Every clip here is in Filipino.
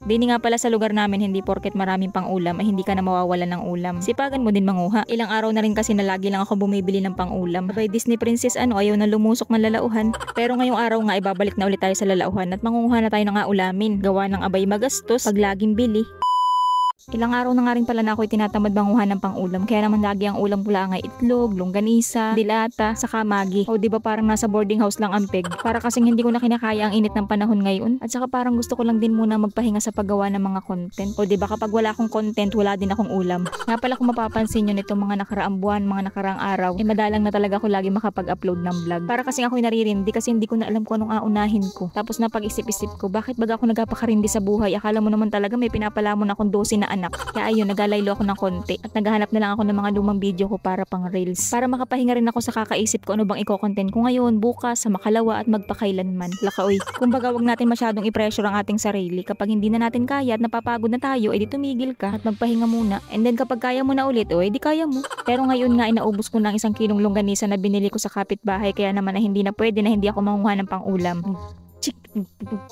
Dini nga pala sa lugar namin, hindi porket maraming pang ulam ay hindi ka na mawawalan ng ulam. Sipagan mo din manguha. Ilang araw na rin kasi na lagi lang ako bumibili ng pang ulam. Abay Disney Princess ayaw na lumusok ng lalauhan. Pero ngayong araw nga ibabalik na ulit tayo sa lalauhan at mangunguha na tayo ng ulamin. Gawa ng abay magastos pag laging bili. Ilang araw na nga rin pala na ako'y tinatamad banguhan ng pang-ulam. Kaya naman lagi ang ulam ko lang ay itlog, longganisa, dilata, saka magi. O diba parang nasa boarding house lang ang peg. Para kasing hindi ko na kinakaya ang init ng panahon ngayon. At saka parang gusto ko lang din muna magpahinga sa paggawa ng mga content. O diba kapag wala akong content, wala din akong ulam. Nga pala kung mapapansin nyo nitong mga nakaraang buwan, mga nakaraang araw, madalang na talaga ako lagi makapag-upload ng vlog. Para kasing ako'y naririndi kasi hindi ko na alam kung anong aunahin ko. Tapos napag-isip-isip ko, bakit baga ako nagpapakarindi sa buhay? Akala mo naman talaga may pinapalamon akong 12 na anak. Kaya ayun, nagalaylo ako ng konti at naghahanap na lang ako ng mga lumang video ko para pang reels. Para makapahinga rin ako sa kakaisip ko ano bang i-content ko ngayon, bukas, sa makalawa at magpakailanman. Lakaoy. Kumbaga wag natin masyadong i-pressure ang ating sarili. Kapag hindi na natin kaya at napapagod na tayo, edi tumigil ka at magpahinga muna. And then kapag kaya mo na ulit, edi kaya mo. Pero ngayon nga inaubos ko ng 1 kilong longganisa na binili ko sa kapitbahay, kaya naman na hindi na pwede na hindi ako manguha ng pang ulam.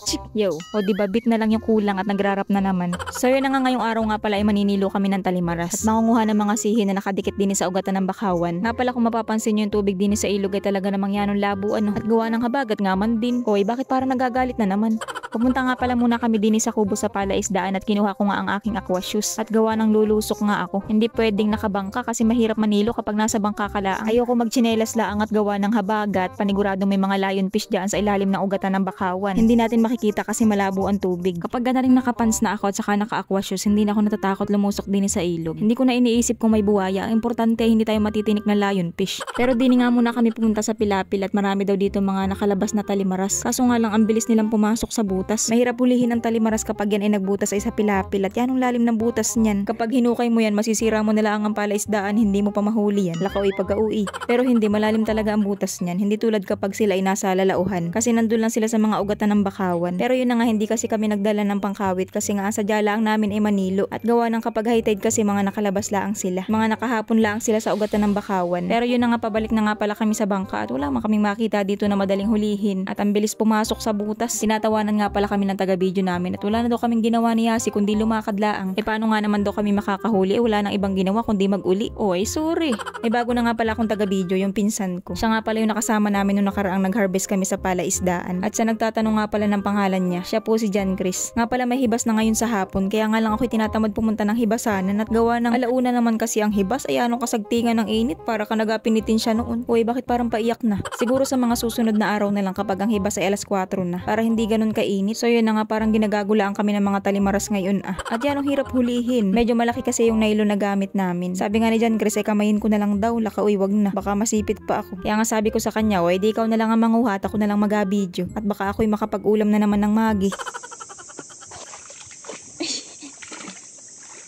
Chik, yo. O diba bit na lang yung kulang at nagrarap na naman. So yun na nga ngayong araw nga pala ay maninilo kami ng talimaras at mangunguha ng mga sihi na nakadikit din sa ugatan ng bakawan. Nga pala kung mapapansin nyo yung tubig din sa ilog ay talaga namang yanong labo at gawa ng habagat nga man din. Hoy, bakit parang nagagalit na naman? Pumunta nga pala muna kami din sa kubo sa palaisdaan at kinuha ko nga ang aking aqua shoes at gawa ng lulusok nga ako. Hindi pwedeng nakabangka kasi mahirap manilo kapag nasa bangka ka lang. Ayoko magtsinelas laang at gawa ng habagat, paniguradong may mga lionfish dyan sa ilalim ng ugatan ng bakawan. Hindi natin makikita kasi malabo ang tubig. Kapag na rin nakapants na ako at saka naka-aqua shoes, hindi na ako natatakot lumusok din sa ilog. Hindi ko na iniisip kung may buhaya. Ang importante ay hindi tayo matitinik na lionfish. Pero din nga muna kami pumunta sa Pilapil at marami daw dito mga nakalabas na talimaras. Kaso nga lang ang bilis nilang pumasok sa butas. Mahirap hulihin ang talimaras kapag yan ay nagbutas ay sa Pilapil at yan ang lalim ng butas niyan. Kapag hinukay mo yan, masisira mo nila ang palaisdaan, hindi mo pa mahuli yan. Lakaoy pag-uwi. Pero hindi, malalim talaga ang butas niyan. Hindi tulad kapag sila ay nasa lalauhan. Kasi nandun lang sila sa mga ugatan ng bakawan. Pero yun na nga, hindi kasi kami nagdala ng pangkawit kasi nga sadya lang namin ay manilo at gawa ng kapag high tide kasi mga nakalabas lang sila. Mga nakahapon lang sila sa ugatan ng bakawan. Pero yun na nga, pabalik na nga pala kami sa bangka at wala man kaming makita dito na madaling hulihin at ang bilis pumasok sa butas. Tinatawanan nga pala kami ng taga-video namin at wala na daw kaming ginawa ni Yasi kundi lumakad laang. Paano nga naman daw kami makakahuli? Wala nang ibang ginawa kundi mag-uli. Oy, sorry. Bago na nga pala akong taga-video, yung pinsan ko. Siya nga pala yung nakasama namin nung nakaraang nag-harvest kami sa palaisdaan. At siya nagtatanong nga pala ng pangalan niya. Siya po si John Chris. Nga pala may hibas na ngayon sa hapon, kaya nga lang ako'y tinatamad pumunta ng hibasanan at gawa ng alauna naman kasi ang hibas ay anong kasagtingan ng init para ka nagapinitin siya noon. Uy, bakit parang paiyak na? Siguro sa mga susunod na araw na lang kapag ang hibas ay alas 4 na para hindi ganun kainit. So yun na nga, parang ginagagulaan kami ng mga talimaras ngayon At yan ang hirap hulihin. Medyo malaki kasi yung nylon na gamit namin. Sabi nga ni John Chris ay kamayin ko na lang daw. Laka, uy, wag na. Baka masipit pa ako. Kaya nga sabi ko sa kanya, oy, di ikaw na lang ang manguha at ako na lang mag-video. At baka ako'y makapag-ulam na naman ng magi.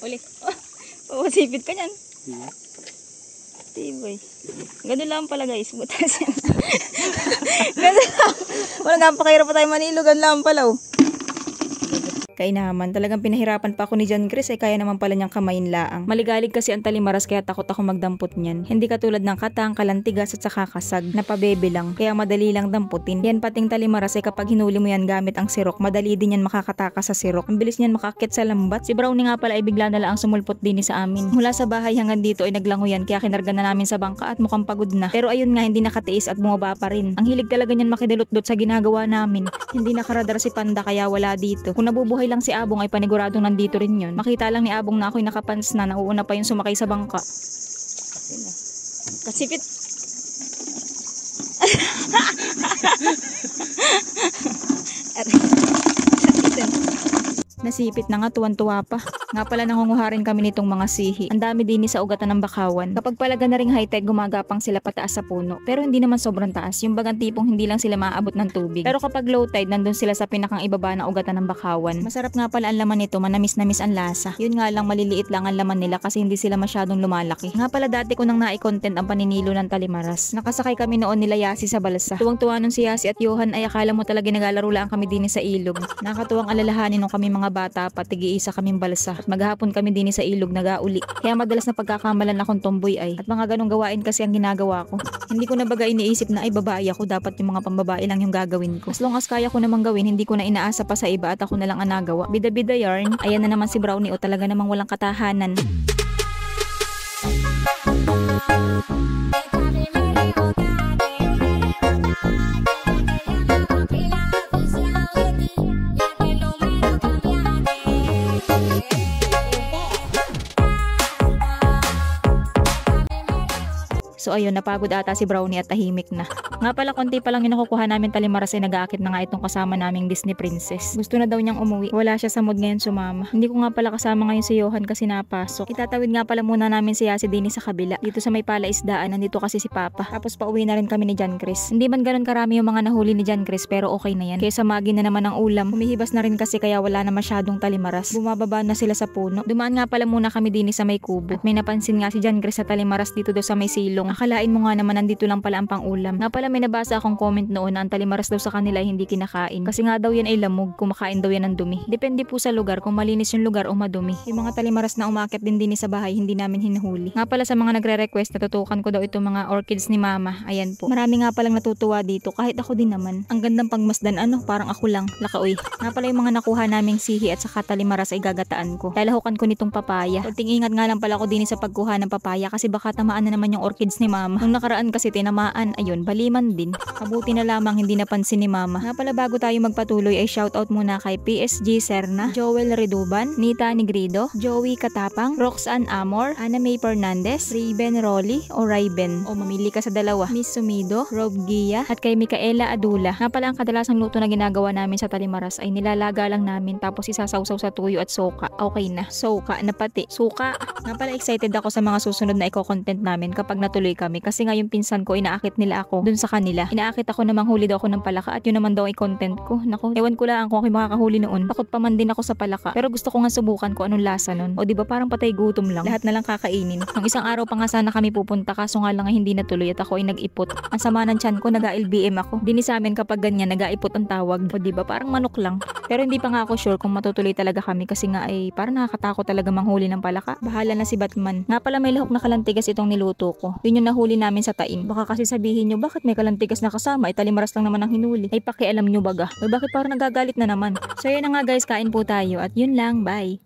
Uli. Oh, masipit ka niyan. Tiboy. Ganun lang pala guys. Butas yan. Ganun lang. Wala nga pakahirap pa tayo manilo. Ganun lang pala Kainaman, talagang pinahirapan pa ako ni John Chris kaya naman pala niyang kamayin laang. Maligalig kasi ang talimaras kaya takot ako magdampot niyan. Hindi katulad ng katang, kalantigas at saka kasag na pabebe lang kaya madali lang damputin. Yan pating talimaras kapag hinuli mo yan gamit ang sirok, madali din yan makakatakas sa sirok. Ang bilis niyan makakit sa lambat. Si Brownie nga pala ay bigla na lang sumulpot din sa amin. Mula sa bahay hanggang dito ay naglango yan kaya kinarga na namin sa bangka at mukhang pagod na. Pero ayun nga, hindi nakatiis at bumaba pa rin. Ang hilig talaga niyan makidulot-dot sa ginagawa namin. Hindi nakaradar si Panda kaya wala dito. Kung nabubuhay lang si Abong ay paniguradong nandito rin yun. Makita lang ni Abong na ako'y nakapants na, nauuna pa yung sumakay sa bangka. Kasipit. Nasipit na nga, tuwan-tuwa pa. Nga pala nangunguha rin kami nitong mga sihi. Ang dami din sa ugatan ng bakawan. Kapag palaga na ring high tide, gumagapang sila pataas sa puno. Pero hindi naman sobrang taas. Yung bagang tipong hindi lang sila maaabot ng tubig. Pero kapag low tide, nandun sila sa pinakang ibaba ng ugatan ng bakawan. Masarap nga pala ang laman nito, manamis-namis ang lasa. Yun nga lang, maliliit lang ang laman nila kasi hindi sila masyadong lumalaki. Nga pala dati ko nang nai-content ang paninilo ng talimaras. Nakasakay kami noon nila Yasi sa balsa. Tuwang-tuwa nun si Yasi at Johan ay akala mo talaga naglalaro lang kami din sa ilog. Nakatuwang alalahanin nung kami mga bata pa, tigi-isa kaming balsa. Maghapon kami din sa ilog nagauli. Kaya madalas na pagkakamalan akong tomboy ay. At mga ganong gawain kasi ang ginagawa ko. Hindi ko na baga iniisip na ay babae ako, dapat yung mga pambabae lang yung gagawin ko. As long as kaya ko namang gawin, hindi ko na inaasa pa sa iba at ako na lang ang nagawa. Bida-bida yarn. Ayan na naman si Brownie o talaga namang walang katahanan. So ayun, napagod ata si Brownie at tahimik na. Nga pala, konti pa lang yung nakukuha namin talimaras ay nag-aakit na nga itong kasama naming Disney princess. Gusto na daw niyang umuwi. Wala siya sa mood ngayon sumama. Hindi ko nga pala kasama ngayon si Johan kasi napasok. Itatawid nga pala muna namin si Yasi din sa kabila. Dito sa may palaisdaan, nandito kasi si Papa. Tapos pauwi na rin kami ni John Chris. Hindi man ganun karami yung mga nahuli ni John Chris pero okay na yan. Kaysa magi na naman ang ulam. Humihibas na rin kasi kaya wala na masyadong talimaras. Bumababa na sila sa puno. Dumaan nga pala muna kami din sa may kubo. At may napansin nga si John Chris sa talimaras dito daw sa may silong. Akalain mo nga naman nandito lang pala ang pang-ulam. Nga pala may nabasa akong comment noon na ang talimaras daw sa kanila ay hindi kinakain. Kasi nga daw yan ay lamog, kumakain daw yan ng dumi. Depende po sa lugar kung malinis yung lugar o madumi. Yung mga talimaras na umakyat din sa bahay hindi namin hinuhuli. Nga pala sa mga nagre-request, natutukan ko daw itong mga orchids ni Mama. Ayan po. Marami nga palang natutuwa dito, kahit ako din naman. Ang gandang pagmasdan, parang ako lang. Lakaoy. Nga pala yung mga nakuha naming sihi at saka talimaras ay gagataan ko. Lalahukan ko nitong papaya. Kunting ingat nga lang pala ako din sa pagkuha ng papaya kasi baka tamaan na naman yung orchids ni Mama. Nung nakaraan kasi tinamaan, ayun, baliman din. Mabuti na lamang hindi napansin ni Mama. Nga pala bago tayo magpatuloy ay shoutout muna kay PSG Serna, Joel Reduban, Nita Negrido, Joey Katapang, Roxanne Amor, Ana May Fernandez, Raven Rolly o Rayben. O mamili ka sa dalawa. Miss Sumido, Rob Gia, at kay Micaela Adula. Nga pala ang kadalasang luto na ginagawa namin sa talimaras ay nilalaga lang namin tapos isasawsaw sa tuyo at soka. Okay na. Soka na pati. Suka. Nga pala excited ako sa mga susunod na i-content namin kapag natuloy kami kasi nga yung pinsan ko inaakit nila ako dun sa kanila. Inaakit ako na manghuli daw ako ng palaka at yun naman daw ay content ko. Naku, ewan ko lang kung ako makakahuli noon. Takot pa man din ako sa palaka. Pero gusto ko nga subukan ko anong lasa nun. O diba parang patay gutom lang. Lahat na lang kakainin. Nung isang araw pa nga sana kami pupunta kaso nga lang hindi natuloy at ako ay nag-ipot. Ang sama ng tiyan ko, naga-LBM ako. Dini sa amin kapag ganyan, naga-ipot ang tawag. O diba parang manok lang. Pero hindi pa nga ako sure kung matutuloy talaga kami kasi nga ay parang nakakatakot talaga manghuli ng palaka. Bahala na si Batman. Nga pala may lahok na kalantigas itong niluto ko. Yun yung nahuli namin sa taing. Baka kasi sabihin nyo, bakit may kalantigas na kasama? Ay talimaras lang naman ang hinuli. Ay pakialam nyo baga. Ay bakit parang nagagalit na naman? So yun na nga guys, kain po tayo. At yun lang, bye!